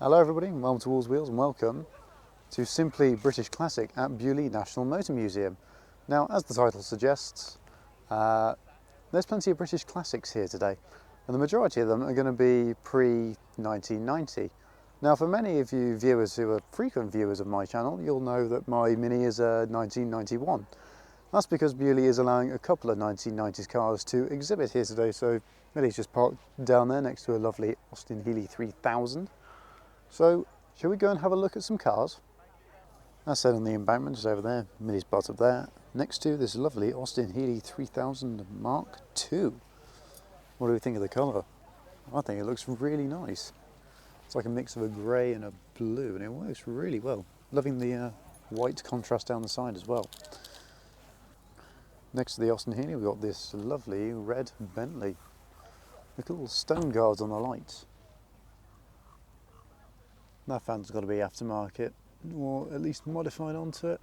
Hello everybody, and welcome to Wolselys Wheels and welcome to Simply British Classic at Beaulieu National Motor Museum. Now, as the title suggests, there's plenty of British classics here today, and the majority of them are going to be pre-1990. Now, for many of you viewers who are frequent viewers of my channel, you'll know that my Mini is a 1991. That's because Beaulieu is allowing a couple of 1990s cars to exhibit here today, so Millie's just parked down there next to a lovely Austin Healey 3000. So, shall we go and have a look at some cars? As said on the embankment just over there, Millie's parked up there, next to this lovely Austin Healey 3000 Mark II. What do we think of the colour? I think it looks really nice. It's like a mix of a grey and a blue, and it works really well. Loving the white contrast down the side as well. Next to the Austin Healey, we've got this lovely red Bentley with little stone guards on the lights. That fan's got to be aftermarket, or at least modified onto it.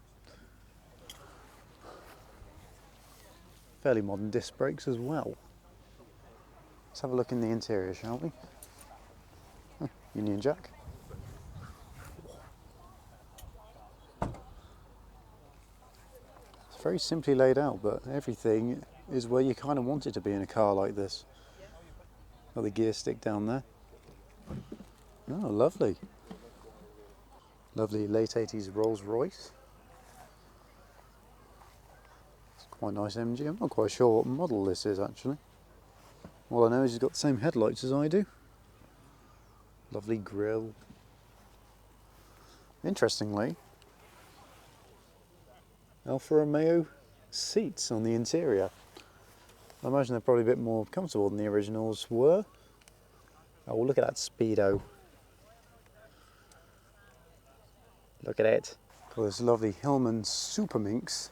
Fairly modern disc brakes as well. Let's have a look in the interior, shall we? Union Jack. It's very simply laid out, but everything is where you kind of want it to be in a car like this. Got the gear stick down there. Oh, lovely. Lovely late 80s Rolls Royce. It's quite a nice MG. I'm not quite sure what model this is actually. All I know is it's got the same headlights as I do. Lovely grille. Interestingly, Alfa Romeo seats on the interior. I imagine they're probably a bit more comfortable than the originals were. Oh, well, look at that speedo. Look at it. Got this lovely Hillman Super Minx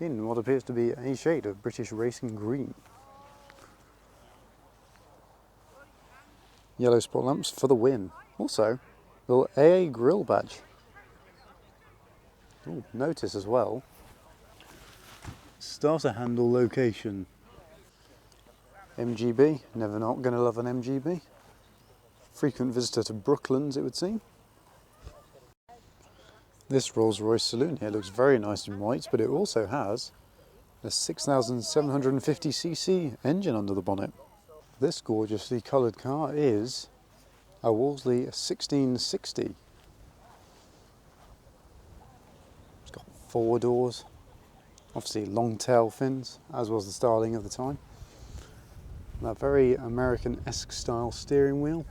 in what appears to be a shade of British racing green. Yellow spot lamps for the win. Also, little AA grill badge. Ooh, notice as well, starter handle location. MGB, never not going to love an MGB. Frequent visitor to Brooklands, it would seem. This Rolls-Royce Saloon here looks very nice in white, but it also has a 6,750cc engine under the bonnet. This gorgeously coloured car is a Wolselys 1660. It's got 4 doors, obviously long tail fins, as was the styling of the time. That very American-esque style steering wheel.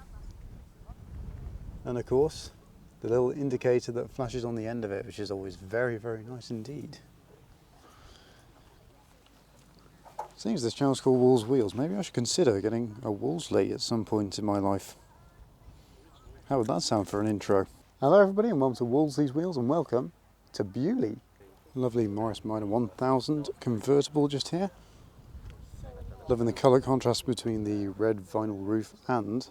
And of course, the little indicator that flashes on the end of it, which is always very, very nice indeed. Seems this channel's called Wolselys Wheels. Maybe I should consider getting a Wolselys at some point in my life. How would that sound for an intro? Hello everybody and welcome to Wolselys Wheels and welcome to Beaulieu. Lovely Morris Minor 1000 convertible just here. Loving the colour contrast between the red vinyl roof and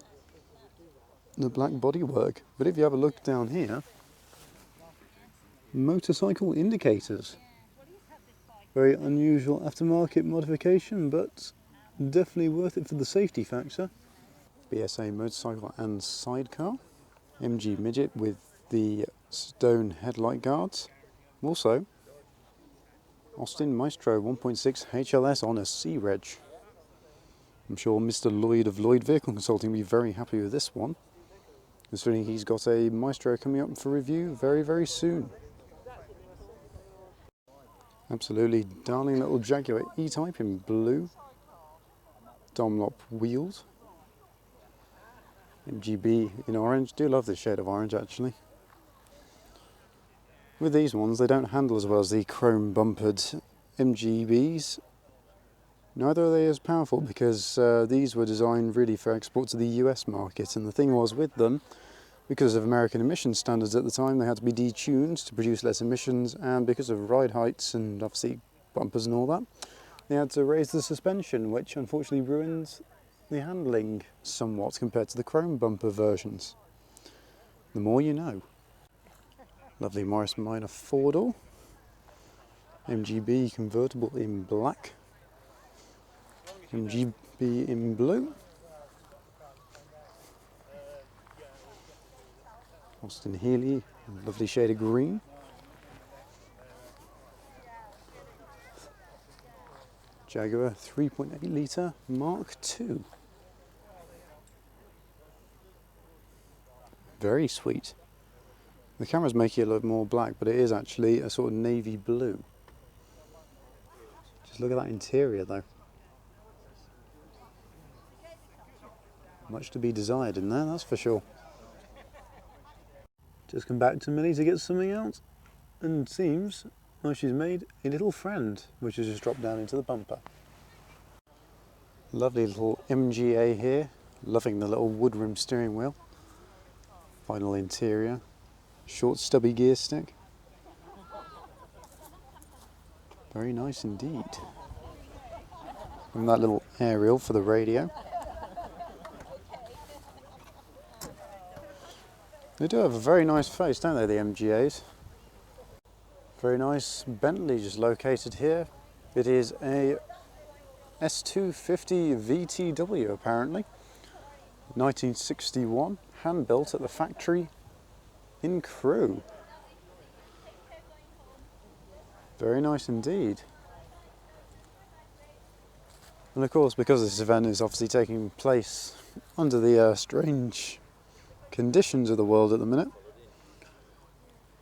the black bodywork. But if you have a look down here, motorcycle indicators. Very unusual aftermarket modification, but definitely worth it for the safety factor. BSA motorcycle and sidecar. MG midget with the stone headlight guards. Also, Austin Maestro 1.6 HLS on a C-Reg. I'm sure Mr. Lloyd of Lloyd Vehicle Consulting will be very happy with this one, considering he's got a Maestro coming up for review very, very soon. Absolutely darling little Jaguar E-Type in blue. Dunlop wheels. MGB in orange. Do love this shade of orange actually. With these ones, they don't handle as well as the chrome bumpered MGBs. Neither are they as powerful because these were designed really for export to the US market, and the thing was with them, because of American emissions standards at the time, they had to be detuned to produce less emissions, and because of ride heights and obviously bumpers and all that, they had to raise the suspension, which unfortunately ruins the handling somewhat compared to the chrome bumper versions. The more you know. Lovely Morris Minor 4-door. MGB convertible in black. MGB in blue. Austin Healey, lovely shade of green. Jaguar 3.8 litre Mark II. Very sweet. The cameras make it look more black, but it is actually a sort of navy blue. Just look at that interior though. Much to be desired in there, that's for sure. Just come back to Millie to get something out, and seems like she's made a little friend, which has just dropped down into the bumper. Lovely little MGA here, loving the little wood rim steering wheel. Vinyl interior, short stubby gear stick. Very nice indeed. And that little aerial for the radio. They do have a very nice face, don't they, the MGAs? Very nice Bentley just located here. It is a S250 VTW apparently. 1961, hand built at the factory in Crewe. Very nice indeed. And of course, because this event is obviously taking place under the strange conditions of the world at the minute.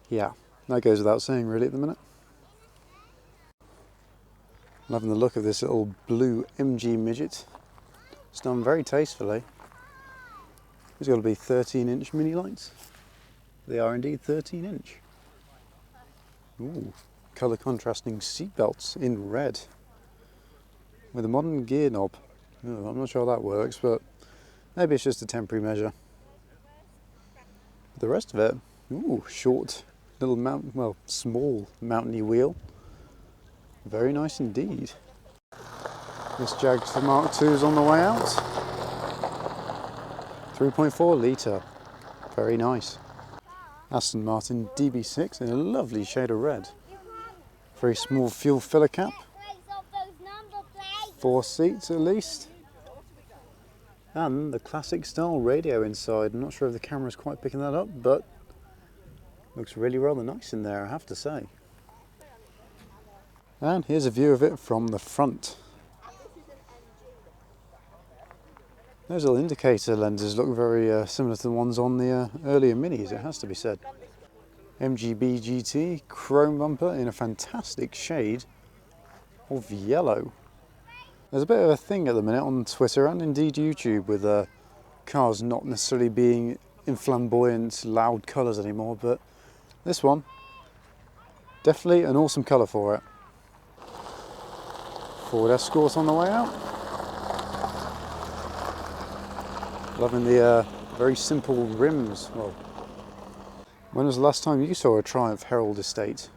Yeah, that goes without saying really at the minute. Loving the look of this little blue MG midget. It's done very tastefully. It's got to be 13-inch mini lights. They are indeed 13-inch. Ooh, colour contrasting seat belts in red with a modern gear knob. Oh, I'm not sure how that works, but maybe it's just a temporary measure. The rest of it, ooh, short little small mountainy wheel. Very nice indeed. This Jaguar Mark II is on the way out. 3.4 litre, very nice. Aston Martin Db6 in a lovely shade of red. Very small fuel filler cap. 4 seats at least. And the classic style radio inside. I'm not sure if the camera's quite picking that up, but looks really rather nice in there, I have to say. And here's a view of it from the front. Those little indicator lenses look very similar to the ones on the earlier Minis, it has to be said. MGB GT chrome bumper in a fantastic shade of yellow. There's a bit of a thing at the minute on Twitter and indeed YouTube with cars not necessarily being in flamboyant, loud colours anymore, but this one, definitely an awesome colour for it. Ford Escort on the way out. Loving the very simple rims. Well, when was the last time you saw a Triumph Herald Estate?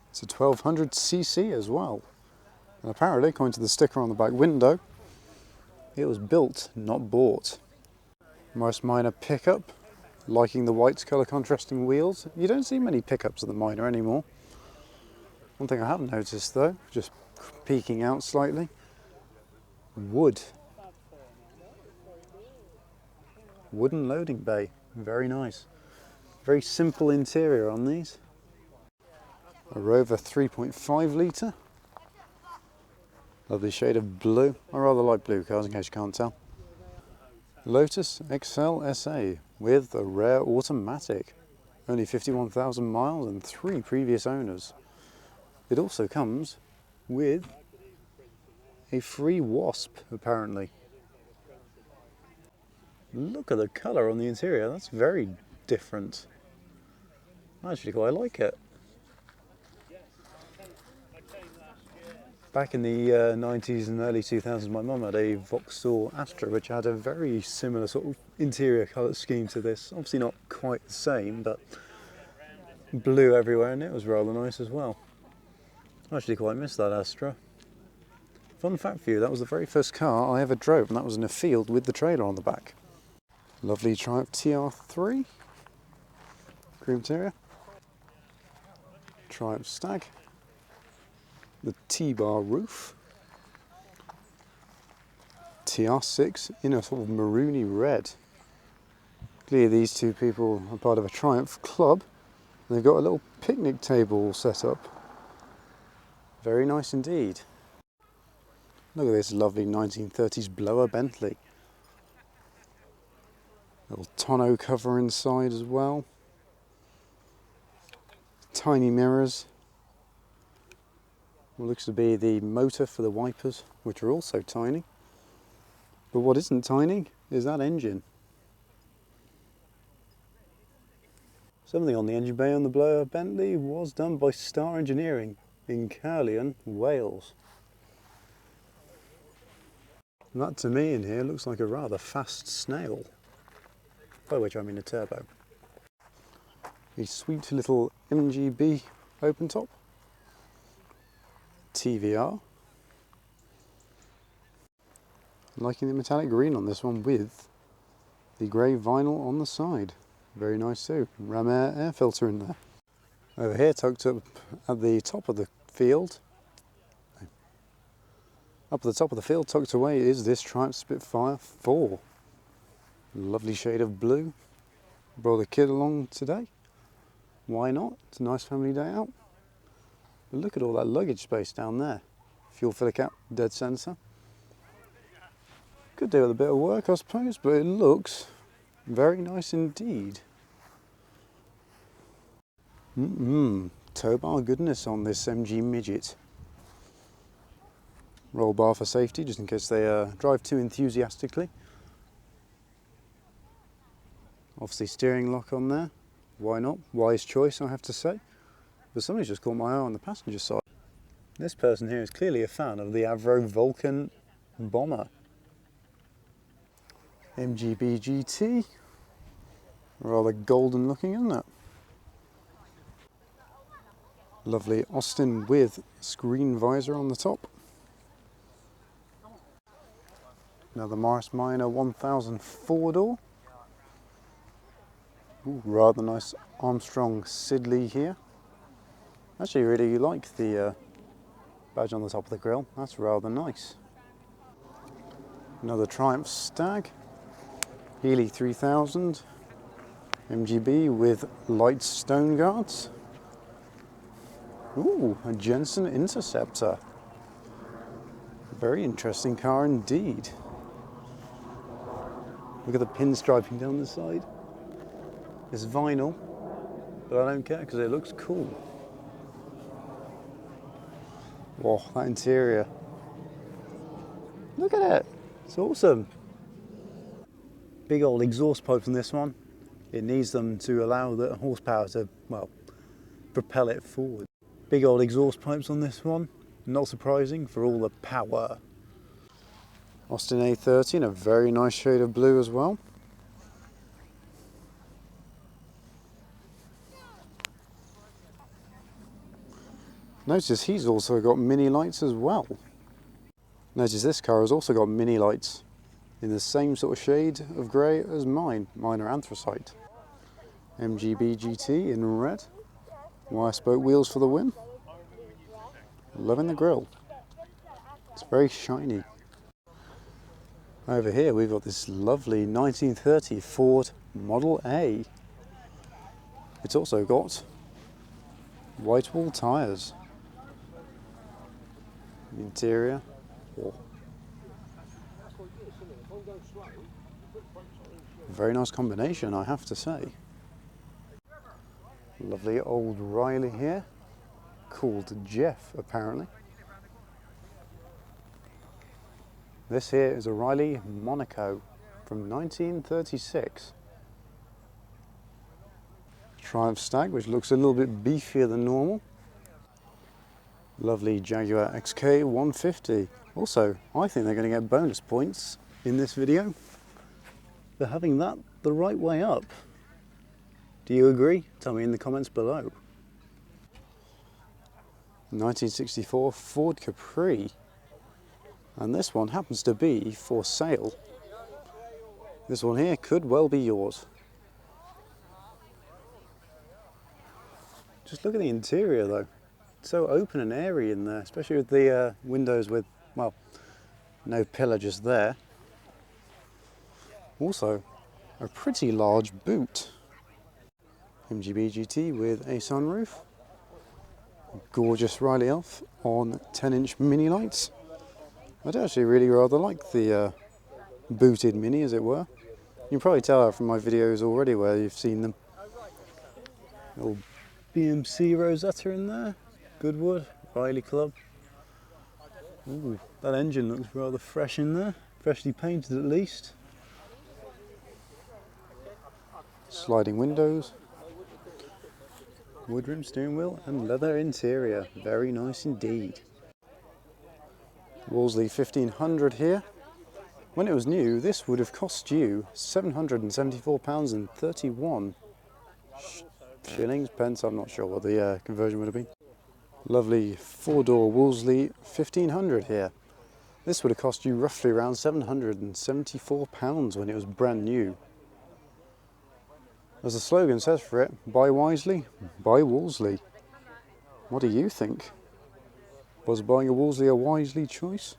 It's a 1200cc as well. And apparently, according to the sticker on the back window, it was built, not bought. Most minor pickup, liking the white colour contrasting wheels. You don't see many pickups at the minor anymore. One thing I have noticed though, just peeking out slightly, wood. Wooden loading bay, very nice. Very simple interior on these. A Rover 3.5 litre. Lovely shade of blue. I rather like blue cars in case you can't tell. Lotus XL SA with a rare automatic. Only 51,000 miles and 3 previous owners. It also comes with a free wasp apparently. Look at the colour on the interior, that's very different. I actually quite like it. Back in the 90s and early 2000s, my mum had a Vauxhall Astra which had a very similar sort of interior colour scheme to this. Obviously not quite the same, but blue everywhere, and it was rather nice as well. I actually quite miss that Astra. Fun fact for you, that was the very first car I ever drove, and that was in a field with the trailer on the back. Lovely Triumph TR3. Cream interior. Triumph Stag. The T-bar roof. TR6 in a sort of maroony red. Clearly these two people are part of a Triumph club. They've got a little picnic table set up. Very nice indeed. Look at this lovely 1930s blower Bentley. Little tonneau cover inside as well. Tiny mirrors. What looks to be the motor for the wipers, which are also tiny. But what isn't tiny is that engine. Something on the engine bay on the blower Bentley was done by Star Engineering in Caerleon, Wales. And that to me in here looks like a rather fast snail, by which I mean a turbo. A sweet little MGB open top, TVR. Liking the metallic green on this one with the grey vinyl on the side. Very nice too. Ram air filter in there. Over here, tucked up at the top of the field, tucked away, is this Triumph Spitfire 4. Lovely shade of blue. Brought the kid along today. Why not? It's a nice family day out. But look at all that luggage space down there. Fuel filler cap, dead centre. Could do with a bit of work, I suppose, but it looks very nice indeed. Tow bar goodness on this MG midget. Roll bar for safety, just in case they drive too enthusiastically. Obviously steering lock on there. Why not? Wise choice, I have to say. But somebody's just caught my eye on the passenger side. This person here is clearly a fan of the Avro Vulcan bomber. MGB GT. Rather golden looking, isn't it? Lovely Austin with screen visor on the top. Another Morris Minor 1000 4-door. Rather nice Armstrong Siddeley here. Actually really like the badge on the top of the grille. That's rather nice. Another Triumph Stag. Healy 3000. MGB with light stone guards. Ooh, a Jensen Interceptor. Very interesting car indeed. Look at the pinstriping down the side. It's vinyl, but I don't care because it looks cool. Whoa, that interior. Look at it. It's awesome. Big old exhaust pipes on this one. It needs them to allow the horsepower to, well, propel it forward. Big old exhaust pipes on this one. Not surprising for all the power. Austin A30 in a very nice shade of blue as well. Notice he's also got mini lights as well. Notice this car has also got mini lights in the same sort of shade of grey as mine. Mine are anthracite. MGB GT in red. Wire spoke wheels for the win. Loving the grille. It's very shiny. Over here we've got this lovely 1930 Ford Model A. It's also got white wall tyres. Interior. Oh. Very nice combination, I have to say. Lovely old Riley here, called Jeff apparently. This here is a Riley Monaco from 1936. Triumph Stag, which looks a little bit beefier than normal. Lovely Jaguar XK 150. Also, I think they're going to get bonus points in this video for having that the right way up. Do you agree? Tell me in the comments below. 1964 Ford Capri. And this one happens to be for sale. This one here could well be yours. Just look at the interior though. It's so open and airy in there, especially with the windows with, well, no pillar just there. Also, a pretty large boot. MGB GT with a sunroof. Gorgeous Riley Elf on 10-inch mini lights. I'd actually really rather like the booted mini, as it were. You can probably tell that from my videos already where you've seen them. Little BMC Rosetta in there. Goodwood, Riley Club. Ooh, that engine looks rather fresh in there. Freshly painted at least. Sliding windows. Wood rim steering wheel and leather interior. Very nice indeed. Wolselys 1500 here. When it was new, this would have cost you £774.31 shillings, pence. I'm not sure what the conversion would have been. Lovely four-door Wolselys 1500 here. This would have cost you roughly around £774 when it was brand new. As the slogan says for it, buy wisely, buy Wolselys. What do you think? Was buying a Wolselys a wisely choice?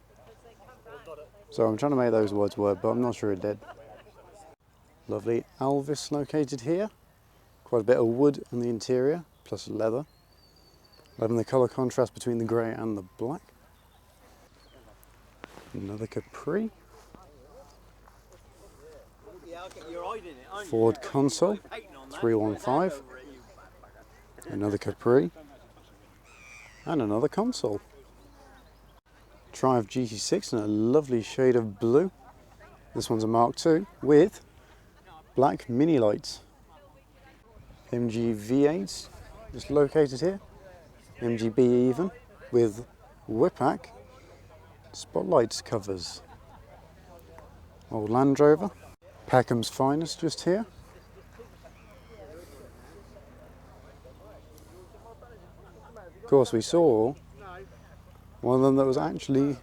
So I'm trying to make those words work, but I'm not sure it did. Lovely Alvis located here. Quite a bit of wood in the interior, plus leather. Loving the colour contrast between the grey and the black. Another Capri. Ford console, 315. Another Capri. And another console. Triumph GT6 in a lovely shade of blue. This one's a Mark II with black mini lights. MG V8 just located here. MGB even with Whipack spotlights covers. Old Land Rover. Peckham's finest just here. Of course, we saw one of them that was actually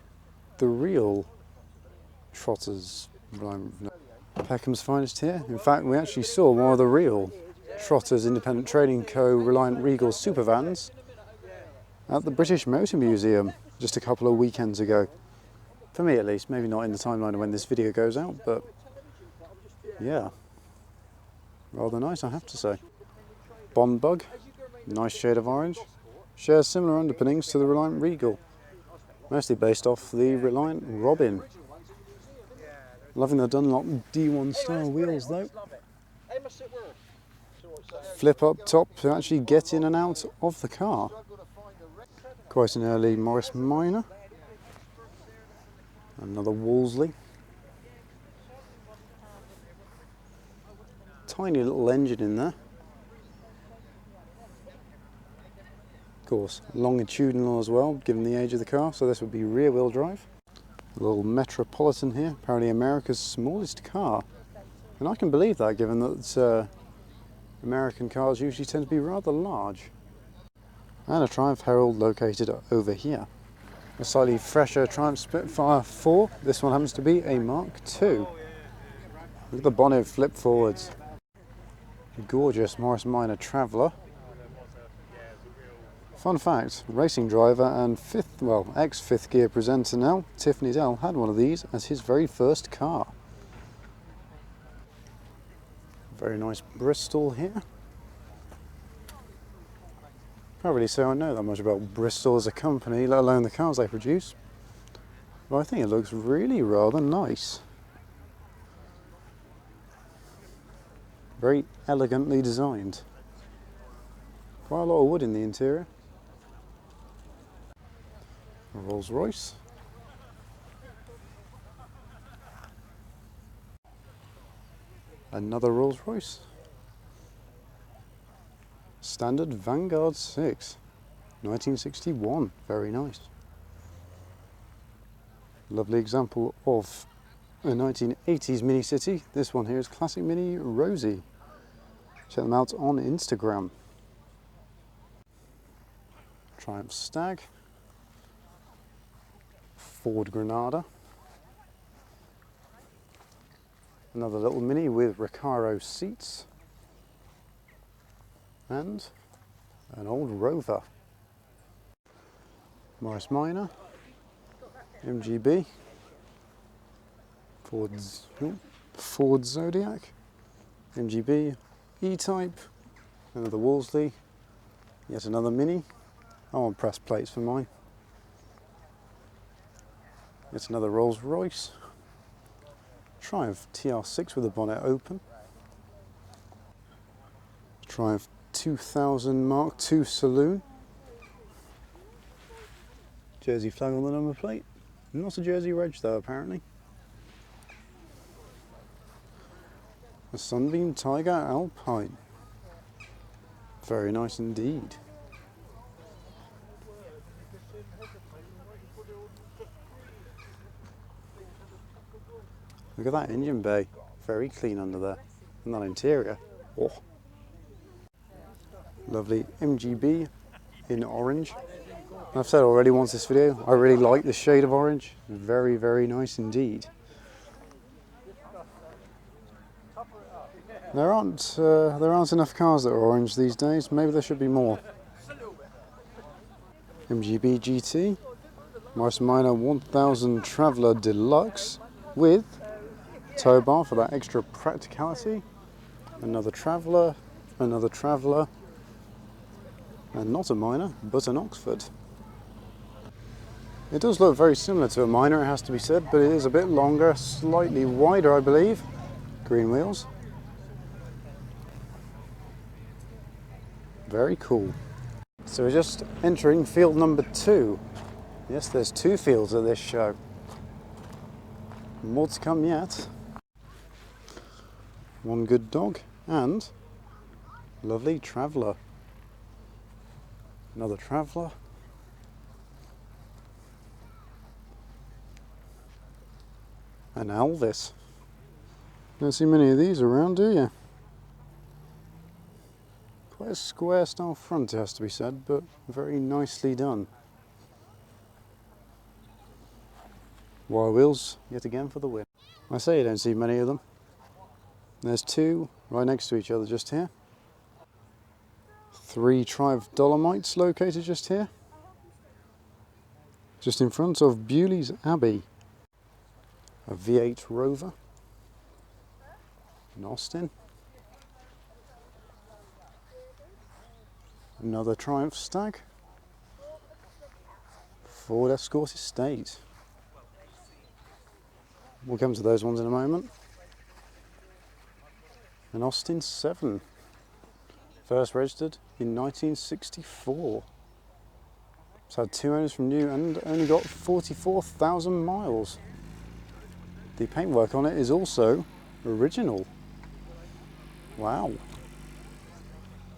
the real Trotters. Peckham's finest here. In fact, we actually saw one of the real Trotters Independent Trading Co. Reliant Regal Supervans at the British Motor Museum just a couple of weekends ago. For me at least, maybe not in the timeline of when this video goes out, but yeah, rather nice I have to say. Bond Bug, nice shade of orange, shares similar underpinnings to the Reliant Regal, mostly based off the Reliant Robin. Loving the Dunlop D1 style wheels though. Flip up top to actually get in and out of the car. Quite an early Morris Minor. Another Wolselys. Tiny little engine in there. Of course, longitudinal as well, given the age of the car, so this would be rear wheel drive. A little Metropolitan here, apparently America's smallest car. And I can believe that, given that American cars usually tend to be rather large. And a Triumph Herald located over here. A slightly fresher Triumph Spitfire 4. This one happens to be a Mark II. Look at the bonnet flip forwards. Gorgeous Morris Minor Traveller. Fun fact, racing driver and ex-fifth gear presenter now, Tiffany Dell, had one of these as his very first car. Very nice Bristol here. Can't really say I know that much about Bristol as a company, let alone the cars they produce. But I think it looks really rather nice. Very elegantly designed. Quite a lot of wood in the interior. A Rolls-Royce. Another Rolls-Royce. Standard Vanguard 6, 1961, very nice. Lovely example of a 1980s Mini City. This one here is Classic Mini Rosie. Check them out on Instagram. Triumph Stag. Ford Granada. Another little Mini with Recaro seats. And an old Rover. Morris Minor. MGB. Ford's Ford Zodiac, MGB, E-Type, another Wolselys, yet another Mini. I want press plates for mine. Yet another Rolls Royce. Triumph TR6 with the bonnet open. Triumph 2000 Mark II Saloon. Jersey flag on the number plate. Not a Jersey reg though, apparently. A Sunbeam Tiger Alpine. Very nice indeed. Look at that engine bay. Very clean under there. And that interior. Oh. Lovely MGB in orange. I've said already once this video, I really like this shade of orange. Very, very nice indeed. There aren't enough cars that are orange these days. Maybe there should be more. MGB GT, Morris Minor 1000 Traveller Deluxe with tow bar for that extra practicality. Another Traveller, and not a Minor, but an Oxford. It does look very similar to a Minor, it has to be said, but it is a bit longer, slightly wider, I believe. Green wheels. Very cool. So we're just entering field number 2. Yes, there's 2 fields at this show. More to come yet. One good dog and lovely Traveller. Another Traveller. An Elvis. Don't see many of these around, do you? Quite a square style front, it has to be said, but very nicely done. Wire wheels, yet again for the win. I say you don't see many of them. There's 2 right next to each other just here. 3 Triumph Dolomites located just here. Just in front of Beaulieu's Abbey. A V8 Rover. An Austin. Another Triumph Stag. Ford Escort Estate. We'll come to those ones in a moment. An Austin 7. First registered in 1964. It's had 2 owners from new and only got 44,000 miles. The paintwork on it is also original. Wow.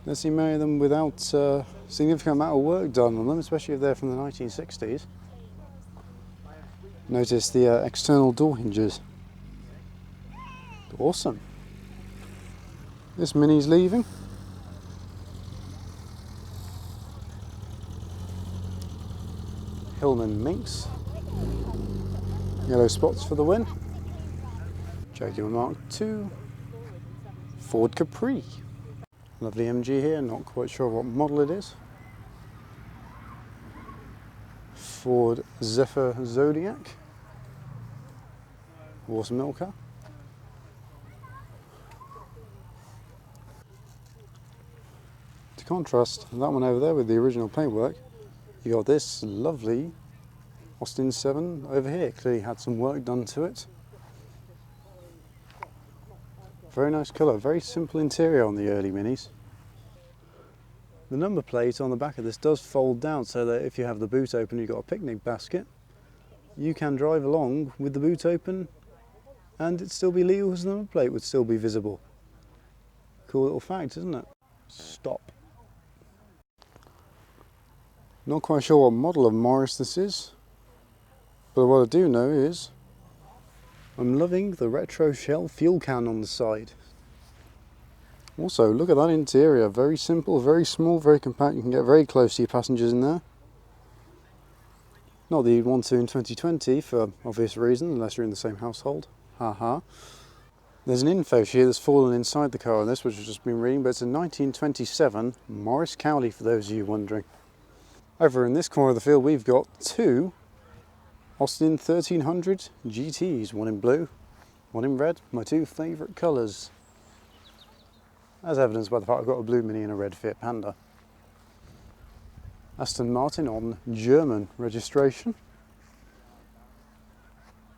Don't see many of them without significant amount of work done on them, especially if they're from the 1960s. Notice the external door hinges. Awesome. This Mini's leaving. Hillman Minx. Yellow spots for the win. Jaguar Mark II. Ford Capri. Lovely MG here, not quite sure what model it is. Ford Zephyr Zodiac. Horse Milker. To contrast that one over there with the original paintwork, you got this lovely Austin 7 over here. Clearly had some work done to it. Very nice colour, very simple interior on the early Minis. The number plate on the back of this does fold down so that if you have the boot open and you've got a picnic basket, you can drive along with the boot open and it'd still be legal because the number plate would still be visible. Cool little fact, isn't it? Stop. Not quite sure what model of Morris this is, but what I do know is I'm loving the retro shell fuel can on the side. Also, look at that interior. Very simple, very small, very compact. You can get very close to your passengers in there. Not that you'd want to in 2020 for obvious reasons, unless you're in the same household. Haha. There's an info sheet that's fallen inside the car on this, which I've just been reading, but it's a 1927 Morris Cowley, for those of you wondering. Over in this corner of the field, we've got 2 Austin 1300 GTs, one in blue, one in red, my two favourite colours, as evidenced by the fact I've got a blue Mini and a red Fiat Panda. Aston Martin on German registration,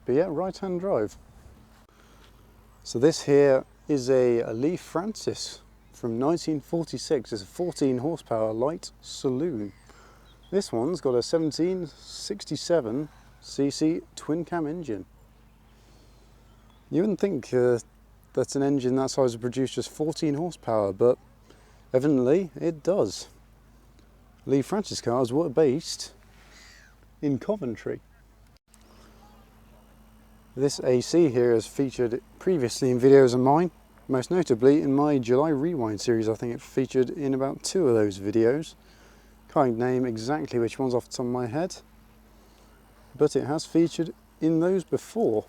but yeah, right-hand drive. So this here is a Lee Francis from 1946. It's a 14 horsepower light saloon. This one's got a 1767cc twin cam engine. You wouldn't think that an engine that size would produce just 14 horsepower, but evidently it does. Lee Francis cars were based in Coventry. This AC here is featured previously in videos of mine, most notably in my July Rewind series. I think it featured in about 2 of those videos. Can't name exactly which ones off the top of my head, but it has featured in those before.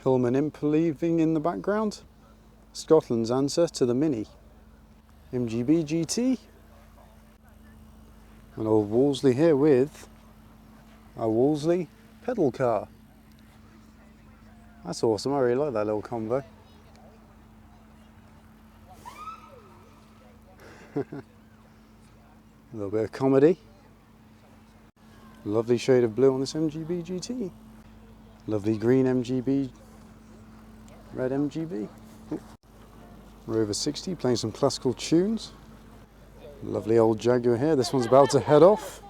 Hillman Imp leaving in the background, Scotland's answer to the Mini. MGB GT, an old Wolselys here with a Wolselys pedal car. That's awesome, I really like that little combo. A little bit of comedy. Lovely shade of blue on this MGB GT. Lovely green MGB, red MGB. Rover 60 playing some classical tunes. Lovely old Jaguar here. This one's about to head off.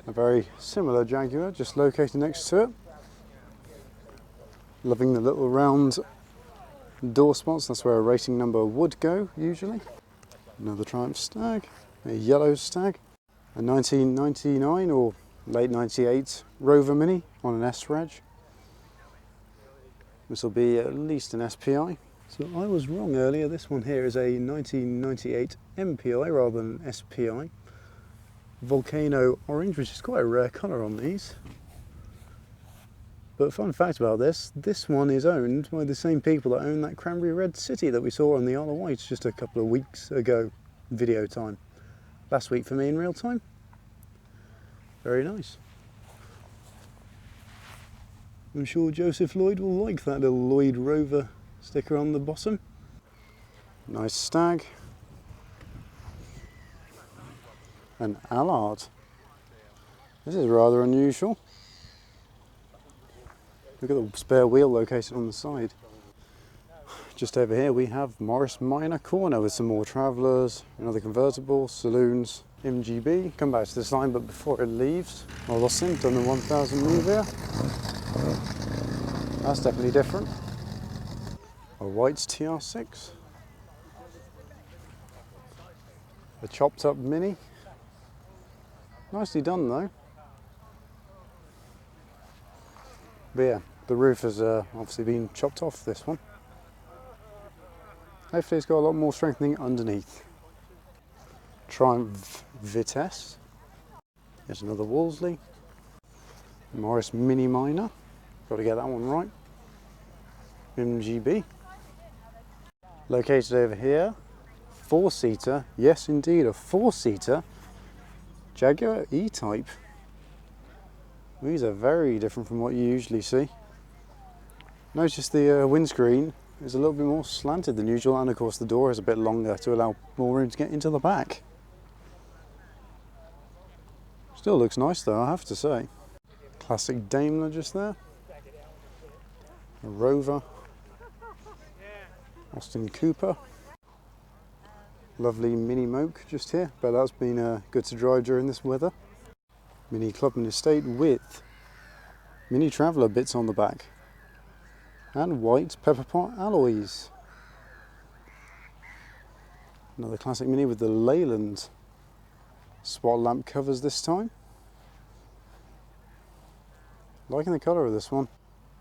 A very similar Jaguar, just located next to it. Loving the little round door spots. That's where a racing number would go usually. Another Triumph Stag, a yellow Stag, a 1999 or late 98 Rover Mini on an S-Reg. This will be at least an SPI. So I was wrong earlier, this one here is a 1998 MPI rather than an SPI. Volcano orange, which is quite a rare colour on these. But fun fact about this one is owned by the same people that own that cranberry red city that we saw on the Isle of Wight just a couple of weeks ago, video time. Last week for me in real time. Very nice. I'm sure Joseph Lloyd will like that little Lloyd Rover sticker on the bottom. Nice Stag. An Allard. This is rather unusual. Look at the spare wheel located on the side. Just over here we have Morris Minor Corner with some more Travellers, another convertible, Saloons, MGB. Come back to this line, but before it leaves, I lost him, done the 1000 move here. That's definitely different. A White's TR6. A chopped up Mini. Nicely done though. But yeah, the roof has obviously been chopped off this one. Hopefully it's got a lot more strengthening underneath. Triumph Vitesse. There's another Wolselys. Morris Mini Minor. Got to get that one right. MGB. Located over here, 4-seater, yes indeed, a 4-seater Jaguar E-Type. These are very different from what you usually see. Notice the windscreen is a little bit more slanted than usual, and of course the door is a bit longer to allow more room to get into the back. Still looks nice though, I have to say. Classic Daimler just there. A Rover. Austin Cooper. Lovely Mini Moke just here, but that's been good to drive during this weather. Mini Clubman Estate with Mini Traveller bits on the back. And white pepper pot alloys. Another classic Mini with the Leyland spot lamp covers this time. Liking the colour of this one.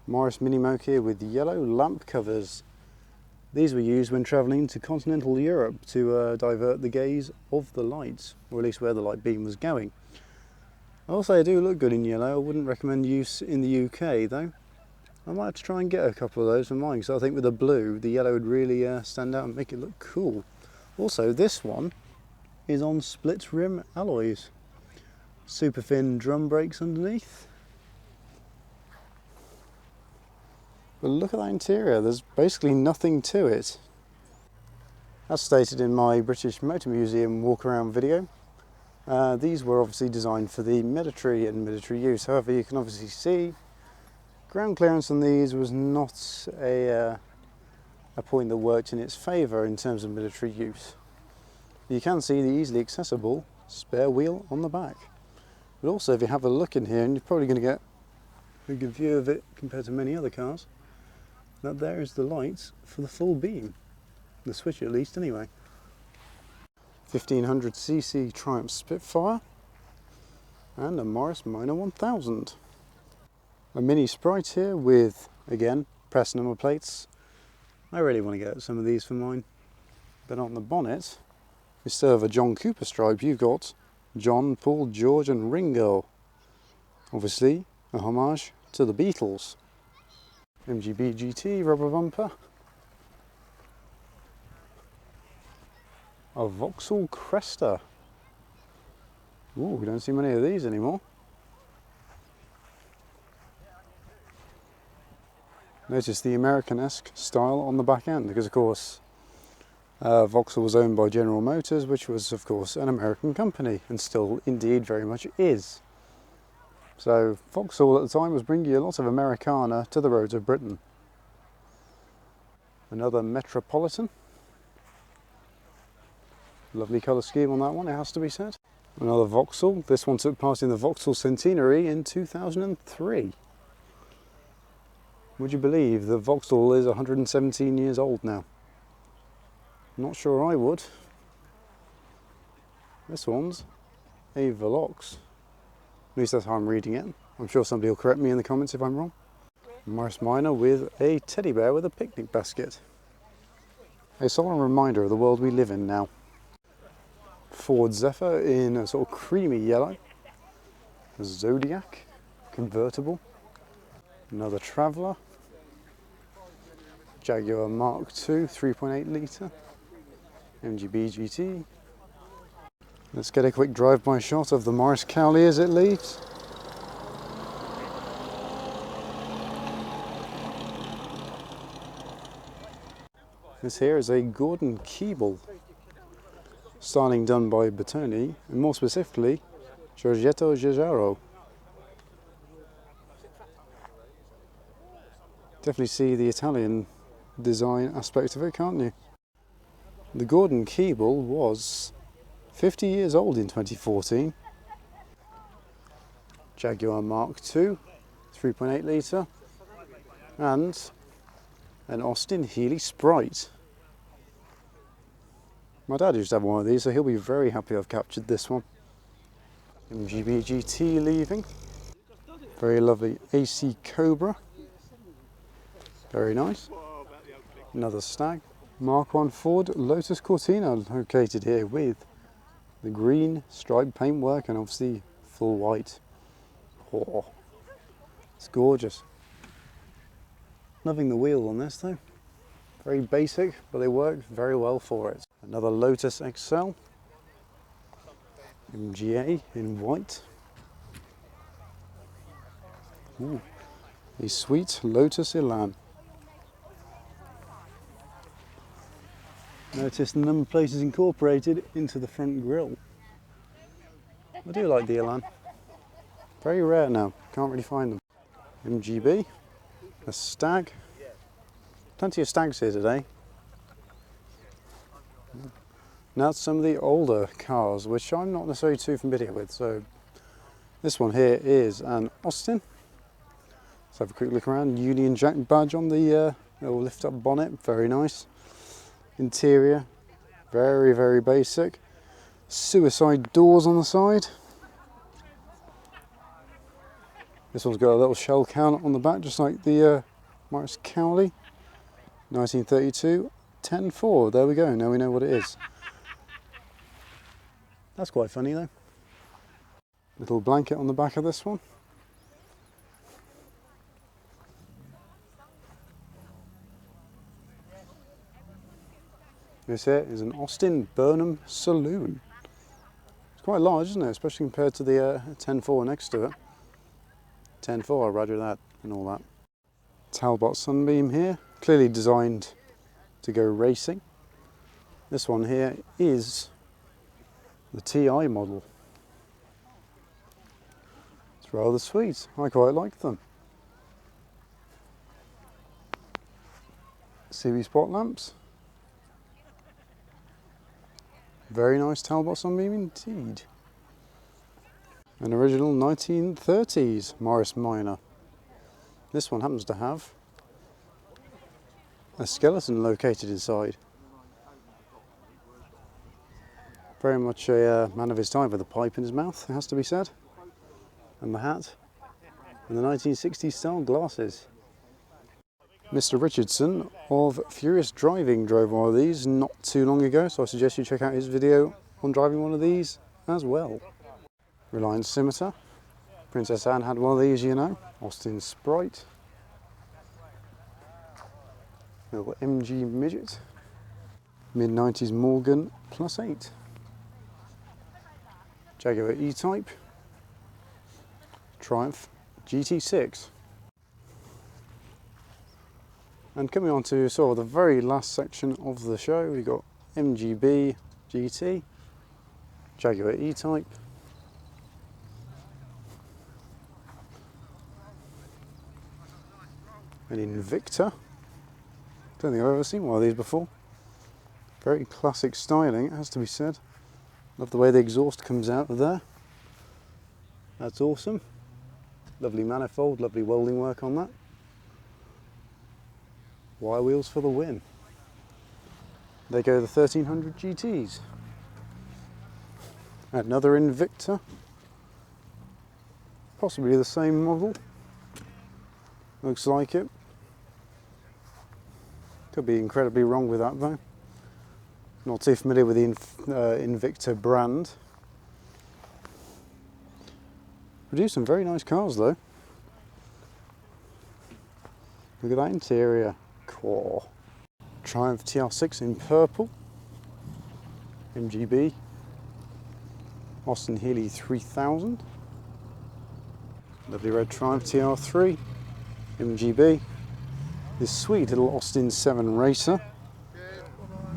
Morris Mini Moke here with yellow lamp covers. These were used when travelling to continental Europe to divert the gaze of the lights, or at least where the light beam was going. I'll say they do look good in yellow. I wouldn't recommend use in the UK though. I might have to try and get a couple of those for mine, because I think with the blue, the yellow would really stand out and make it look cool. Also, this one is on split rim alloys. Super thin drum brakes underneath. But look at that interior, there's basically nothing to it. As stated in my British Motor Museum walk around video, these were obviously designed for the military and military use. However, you can obviously see ground clearance on these was not a point that worked in its favour in terms of military use. You can see the easily accessible spare wheel on the back. But also, if you have a look in here, and you're probably going to get a good view of it compared to many other cars, that there is the lights for the full beam. The switch at least anyway. 1500cc Triumph Spitfire and a Morris Minor 1000. A mini Sprite here with, again, press number plates. I really want to get some of these for mine. But on the bonnet, instead of a John Cooper stripe, you've got John, Paul, George and Ringo. Obviously a homage to the Beatles. MGB GT rubber bumper. A Vauxhall Cresta. Ooh, we don't see many of these anymore. Notice the American-esque style on the back end, because of course Vauxhall was owned by General Motors, which was of course an American company, and still indeed very much is. So Vauxhall at the time was bringing a lot of Americana to the roads of Britain. Another Metropolitan. Lovely colour scheme on that one, it has to be said. Another Vauxhall. This one took part in the Vauxhall Centenary in 2003. Would you believe that Vauxhall is 117 years old now? Not sure I would. This one's a Velox. At least that's how I'm reading it. I'm sure somebody will correct me in the comments if I'm wrong. Morris Minor with a teddy bear with a picnic basket. A solemn reminder of the world we live in now. Ford Zephyr in a sort of creamy yellow. A Zodiac convertible. Another Traveller. Jaguar Mark II 3.8 litre. MGB GT. Let's get a quick drive-by shot of the Morris Cowley as it leaves. This here is a Gordon Keeble. Styling done by Bertoni, and more specifically, Giorgetto Giugiaro. Definitely see the Italian design aspect of it, can't you? The Gordon Keeble was 50 years old in 2014. Jaguar Mark II, 3.8 litre, and an Austin Healey Sprite. My dad used to have one of these, so he'll be very happy I've captured this one. MGB GT leaving. Very lovely AC Cobra. Very nice. Another Stag. Mark I Ford Lotus Cortina located here with the green striped paintwork and obviously full white. Oh, it's gorgeous. Loving the wheel on this though. Very basic, but they work very well for it. Another Lotus XL. MGA in white. Ooh, a sweet Lotus Elan. Notice the number plate is incorporated into the front grille. I do like the Elan. Very rare now, can't really find them. MGB, a Stag. Plenty of Stags here today. Now some of the older cars, which I'm not necessarily too familiar with. So this one here is an Austin. Let's have a quick look around. Union Jack badge on the little lift up bonnet, very nice. Interior, very, very basic. Suicide doors on the side. This one's got a little shell count on the back, just like the Morris Cowley. 1932, 10.4, there we go, now we know what it is. That's quite funny though. Little blanket on the back of this one. This here is an Austin Burnham Saloon. It's quite large, isn't it? Especially compared to the 10.4 next to it. 10.4, roger that, and all that. Talbot Sunbeam here, clearly designed to go racing. This one here is the TI model. It's rather sweet, I quite like them. CV spot lamps. Very nice Talbot Sunbeam indeed. An original 1930s Morris Minor. This one happens to have a skeleton located inside. Very much a man of his time with a pipe in his mouth, it has to be said. And the hat. And the 1960s style glasses. Mr. Richardson of Furious Driving drove one of these not too long ago, so I suggest you check out his video on driving one of these as well. Reliance Scimitar. Princess Anne had one of these, you know. Austin Sprite. Little MG Midget. Mid-90s Morgan +8. Jaguar E-Type. Triumph GT6. And coming on to sort of the very last section of the show, we've got MGB GT, Jaguar E-Type, an Invicta. Don't think I've ever seen one of these before. Very classic styling, it has to be said. Love the way the exhaust comes out of there. That's awesome. Lovely manifold, lovely welding work on that. Wire wheels for the win. They go the 1300 GTs. Another Invicta. Possibly the same model. Looks like it. Could be incredibly wrong with that though. Not too familiar with the Invicta brand. Produce some very nice cars though. Look at that interior. Core. Triumph TR6 in purple. MGB. Austin Healey 3000. Lovely red Triumph TR3. MGB. This sweet little Austin 7 Racer.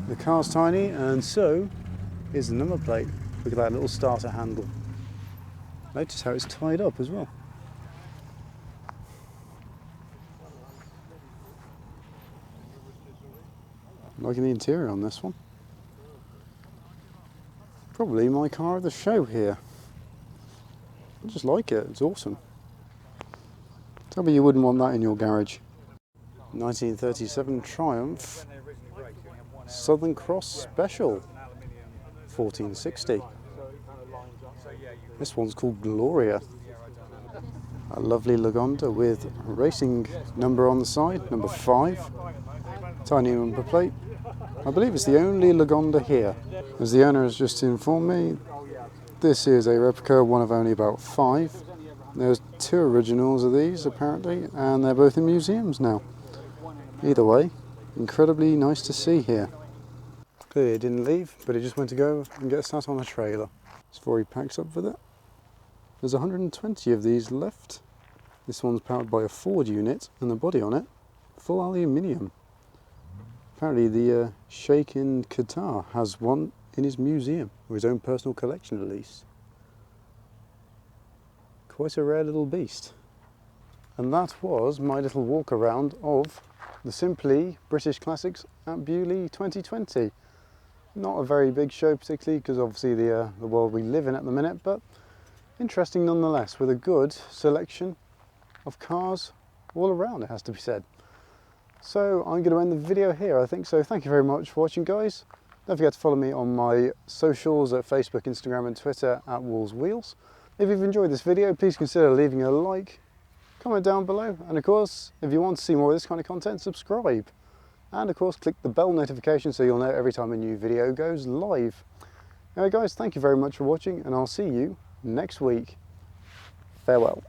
The car's tiny and so is the number plate. Look at that little starter handle. Notice how it's tied up as well. Liking the interior on this one. Probably my car of the show here. I just like it, it's awesome. Tell me you wouldn't want that in your garage. 1937 Triumph Southern Cross Special 1460. This one's called Gloria. A lovely Lagonda with racing number on the side, number 5. Tiny number plate. I believe it's the only Lagonda here. As the owner has just informed me, this is a replica, one of only about 5. There's 2 originals of these apparently, and they're both in museums now. Either way, incredibly nice to see here. Clearly it didn't leave, but it just went to go and get sat on a trailer. Before he packs up with it. There's 120 of these left. This one's powered by a Ford unit, and the body on it, full aluminium. Apparently the Sheikh in Qatar has one in his museum, or his own personal collection at least. Quite a rare little beast. And that was my little walk around of the Simply British Classics at Beaulieu 2020. Not a very big show particularly, because obviously the world we live in at the minute, but interesting nonetheless, with a good selection of cars all around, it has to be said. So I'm going to end the video here, I think. So thank you very much for watching, guys. Don't forget to follow me on my socials at Facebook, Instagram and Twitter at Wolselys. If you've enjoyed this video, please consider leaving a like, comment down below, and of course, if you want to see more of this kind of content, subscribe. And of course, click the bell notification so you'll know every time a new video goes live. Anyway guys, thank you very much for watching, and I'll see you next week. Farewell.